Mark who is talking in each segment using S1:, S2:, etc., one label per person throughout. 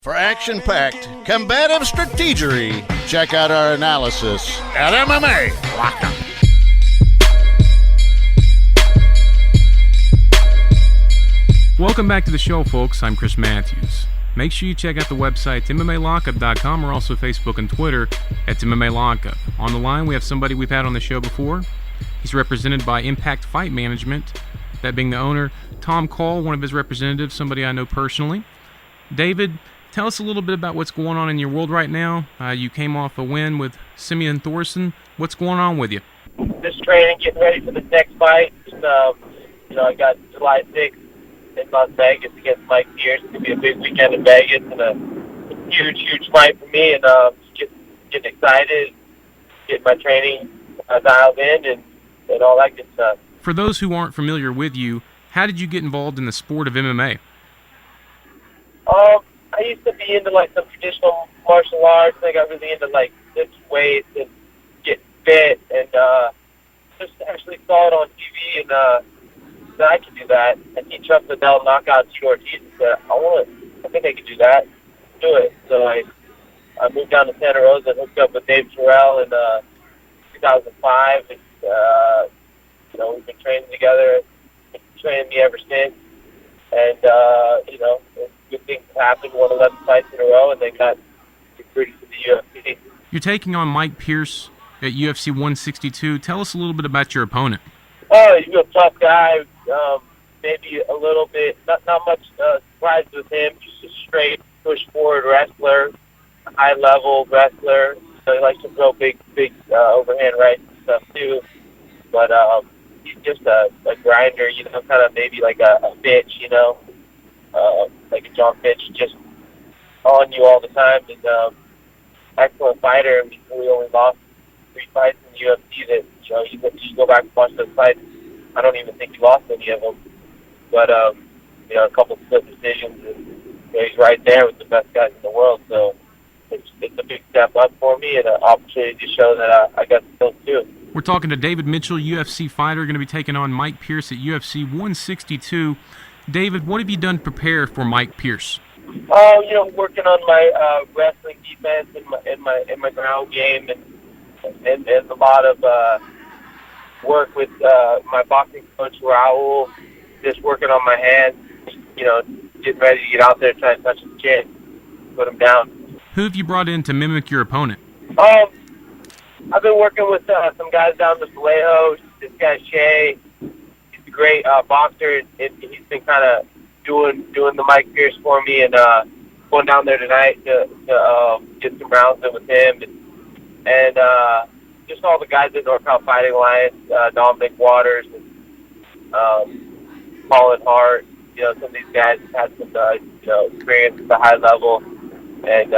S1: For action-packed, combative strategery, check out our analysis at MMALockup.
S2: Welcome back to the show, folks. I'm Chris Matthews. Make sure you check out the website, MMALockup.com, or also Facebook and Twitter at MMALockup. On the line, we have somebody we've had on the show before. He's represented by Impact Fight Management, that being the owner, Tom Cole, one of his representatives, somebody I know personally. David, tell us a little bit about what's going on in your world right now. You came off a win with Simeon Thorson. What's going on with you?
S3: Just training, getting ready for the next fight. I got July 6th in Las Vegas against Mike Pierce. It's going to be a big weekend in Vegas and a huge fight for me. And just getting excited, getting my training dialed in and all that good stuff.
S2: For those who aren't familiar with you, how did you get involved in the sport of MMA?
S3: I used to be into some traditional martial arts. I got really into lift weights and get fit, and just actually saw it on TV and said I could do that. I teach Chuck Liddell knockout short. He said, I think I could do that. Do it. So I moved down to Santa Rosa and hooked up with Dave Terrell in 2005. And, we've been training together. He's training me ever since. And, good things happened. Won 11 fights in a row, and then got recruited to the UFC.
S2: You're taking on Mike Pierce at UFC 162. Tell us a little bit about your opponent.
S3: Oh, he's a real tough guy. Maybe a little bit, not much surprise with him. Just a straight push-forward wrestler, high-level wrestler. So he likes to throw big overhand rights and stuff, too. But he's just a grinder, kind of maybe like a bitch, like a John Fitch, just on you all the time. And excellent fighter. I mean, we only lost 3 fights in the UFC that, you go back and watch those fights. I don't even think he lost any of them. But, a couple split decisions, and he's right there with the best guys in the world. So it's a big step up for me and an opportunity to show that I got skills too.
S2: We're talking to David Mitchell, UFC fighter, going to be taking on Mike Pierce at UFC 162. David, what have you done to prepare for Mike Pierce?
S3: Working on my wrestling defense and my ground game, and a lot of work with my boxing coach Raul. Just working on my hands, getting ready to get out there, trying to touch his chin, put him down.
S2: Who have you brought in to mimic your opponent?
S3: I've been working with some guys down in Vallejo. This guy Shay, he's a great boxer, and he's been kind of doing the Mike Pierce for me, and going down there tonight to get some rounds in with him, and just all the guys at NorCal Fighting Alliance, Dominic Waters, and Colin Hart. Some of these guys have had some experience at the high level, and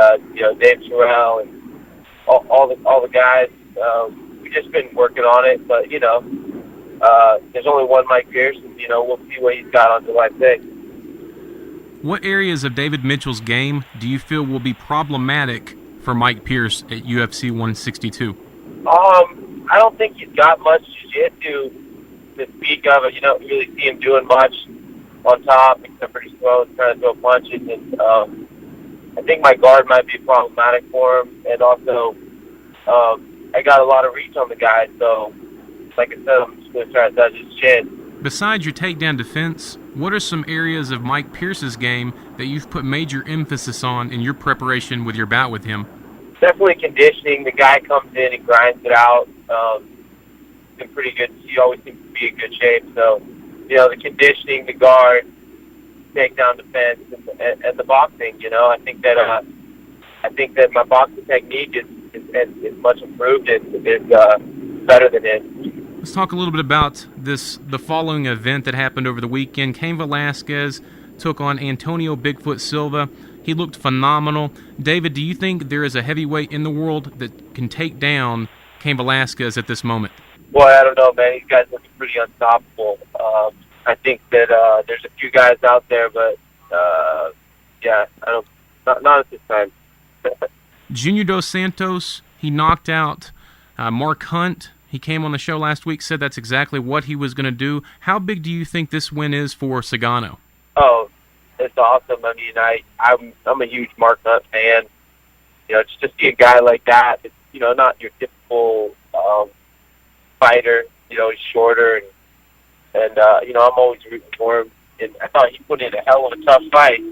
S3: Dave Terrell and all the guys. We've just been working on it, but there's only one Mike Pierce, and we'll see what he's got on July 6th.
S2: What areas of David Mitchell's game do you feel will be problematic for Mike Pierce at UFC 162?
S3: I don't think he's got much jiu-jitsu to speak of. You don't really see him doing much on top, except pretty slow and trying to throw punches. And I think my guard might be problematic for him. And also, I got a lot of reach on the guy, so like I said, I'm just going to try to touch his chin.
S2: Besides your takedown defense, what are some areas of Mike Pierce's game that you've put major emphasis on in your preparation with your bout with him?
S3: Definitely conditioning. The guy comes in and grinds it out. Been pretty good. He always seems to be in good shape. So, the conditioning, the guard, takedown defense, and the boxing. I think that my boxing technique is much improved and is better than his.
S2: Let's talk a little bit about the following event that happened over the weekend. Cain Velasquez took on Antonio Bigfoot Silva. He looked phenomenal. David, do you think there is a heavyweight in the world that can take down Cain Velasquez at this moment?
S3: Boy, I don't know, man. These guys look pretty unstoppable. I think that there's a few guys out there, but not at this time.
S2: Junior Dos Santos, he knocked out Mark Hunt. He came on the show last week, said that's exactly what he was going to do. How big do you think this win is for Sagano?
S3: Oh, it's awesome. I mean, I'm a huge Mark Hunt fan. You know, just to see a guy like that, it's, you know, not your typical fighter. You know, he's shorter, and you know, I'm always rooting for him. And I thought he put in a hell of a tough fight.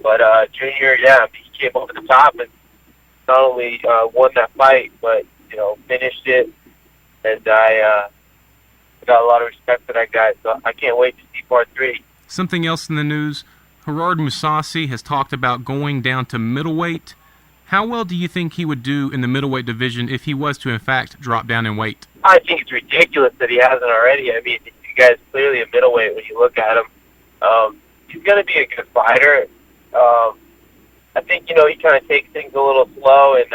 S3: But Junior, yeah, I mean, he came over the top and not only won that fight, but, you know, finished it. And I got a lot of respect for that guy, so I can't wait to see part 3.
S2: Something else in the news, Gerard Mousasi has talked about going down to middleweight. How well do you think he would do in the middleweight division if he was to, in fact, drop down in weight?
S3: I think it's ridiculous that he hasn't already. I mean, you guys clearly a middleweight when you look at him. He's going to be a good fighter. I think, you know, he kind of takes things a little slow, and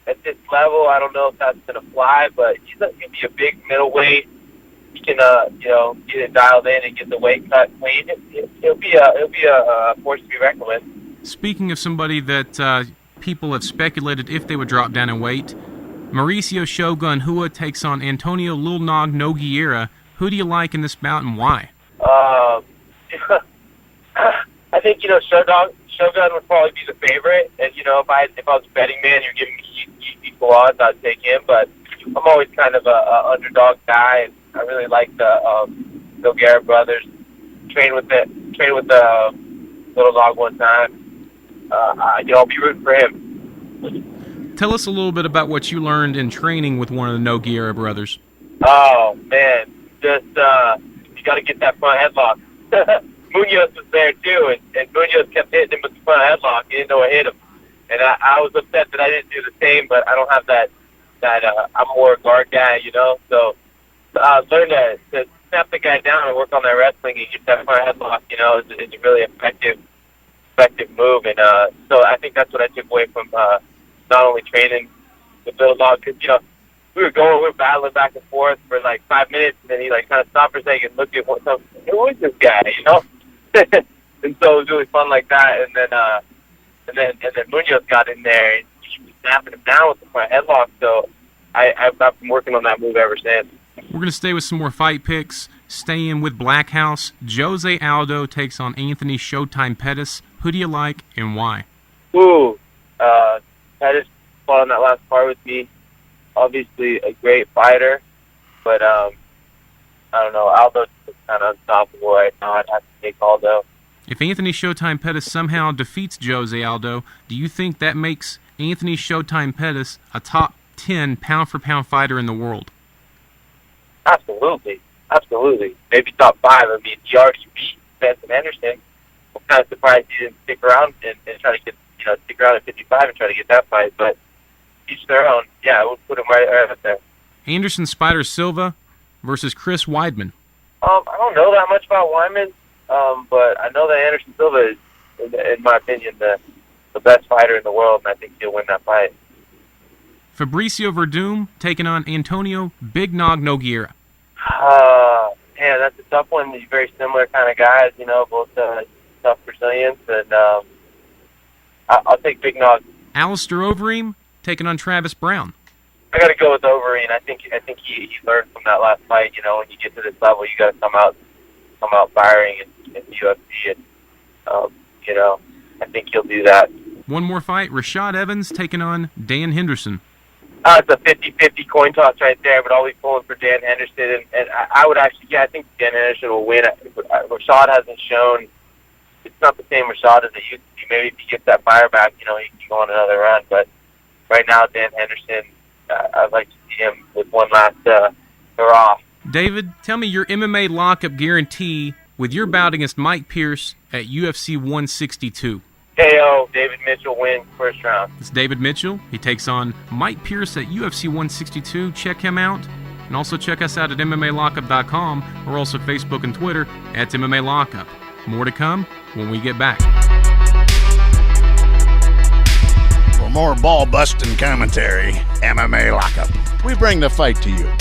S3: at this level, I don't know if that's going to fly, but he's going to be a big middleweight. He can, you know, get it dialed in and get the weight cut clean. It'll be a force to be reckoned with.
S2: Speaking of somebody that people have speculated if they would drop down in weight, Mauricio Shogun Hua takes on Antonio Lil Nog Nogueira. Who do you like in this bout and why?
S3: I think, you know, Shogun would probably be the favorite. And, you know, if I was a betting man, you're giving me equal odds, I'd take him. But I'm always kind of a underdog guy, and I really like the Nogueira brothers. Trained with the Little Nog one time. You know, I'll be rooting for him.
S2: Tell us a little bit about what you learned in training with one of the Nogueira brothers.
S3: Oh, man. Just, you got to get that front headlock. Munoz was there, too, and Munoz kept hitting him with the front headlock. He didn't know it hit him. And I was upset that I didn't do the same, but I don't have that I'm more a guard guy, you know. So I learned to snap the guy down and work on that wrestling and get that front headlock, you know, is a really effective move. And so I think that's what I took away from not only training with Little Nog, because, you know, we were battling back and forth for like 5 minutes, and then he like kind of stopped for a second and looked at who is this guy, you know? And so it was really fun like that. And then Munoz got in there and he was snapping him down with the front headlock. So I've been working on that move ever since.
S2: We're going to stay with some more fight picks. Staying with Black House, Jose Aldo takes on Anthony Showtime Pettis. Who do you like and why?
S3: Ooh, Pettis fought on that last part with me. Obviously a great fighter, but I don't know. Aldo's kind of unstoppable right now. I'd have to take Aldo.
S2: If Anthony Showtime Pettis somehow defeats Jose Aldo, do you think that makes Anthony Showtime Pettis a top 10 pound-for-pound fighter in the world?
S3: Absolutely. Maybe top 5. I mean, he already beat Benson Henderson. I'm kind of surprised he didn't stick around and try to get, you know, stick around at 55 and try to get that fight, but each their own. Yeah, I would put him right up there.
S2: Anderson Spider Silva versus Chris Weidman.
S3: I don't know that much about Weidman, but I know that Anderson Silva is, in my opinion, the best fighter in the world, and I think he'll win that fight.
S2: Fabricio Verdum taking on Antonio Big Nog Nogueira.
S3: Man, that's a tough one. These very similar kind of guys, you know, both tough Brazilians, and I'll take Big Nog.
S2: Alistair Overeem taking on Travis Brown.
S3: I got to go with Overeem. I think he learned from that last fight. You know, when you get to this level, you got to come out firing in the UFC, and you know, I think he'll do that.
S2: One more fight: Rashad Evans taking on Dan Henderson.
S3: It's a 50-50 coin toss right there, but I'll be pulling for Dan Henderson, and I would actually, I think Dan Henderson will win. Rashad hasn't shown. It's not the same Rashad as it used to be. Maybe if he gets that fire back, you know, he can go on another run. But right now, Dan Henderson, I'd like to see him with one last hurrah.
S2: David, tell me your MMA lockup guarantee with your bout against Mike Pierce at UFC 162.
S3: KO, David Mitchell wins first round.
S2: It's David Mitchell. He takes on Mike Pierce at UFC 162. Check him out. And also check us out at MMALockup.com or also Facebook and Twitter at MMALockup. More to come when we get back.
S1: For more ball-busting commentary, MMA Lockup. We bring the fight to you.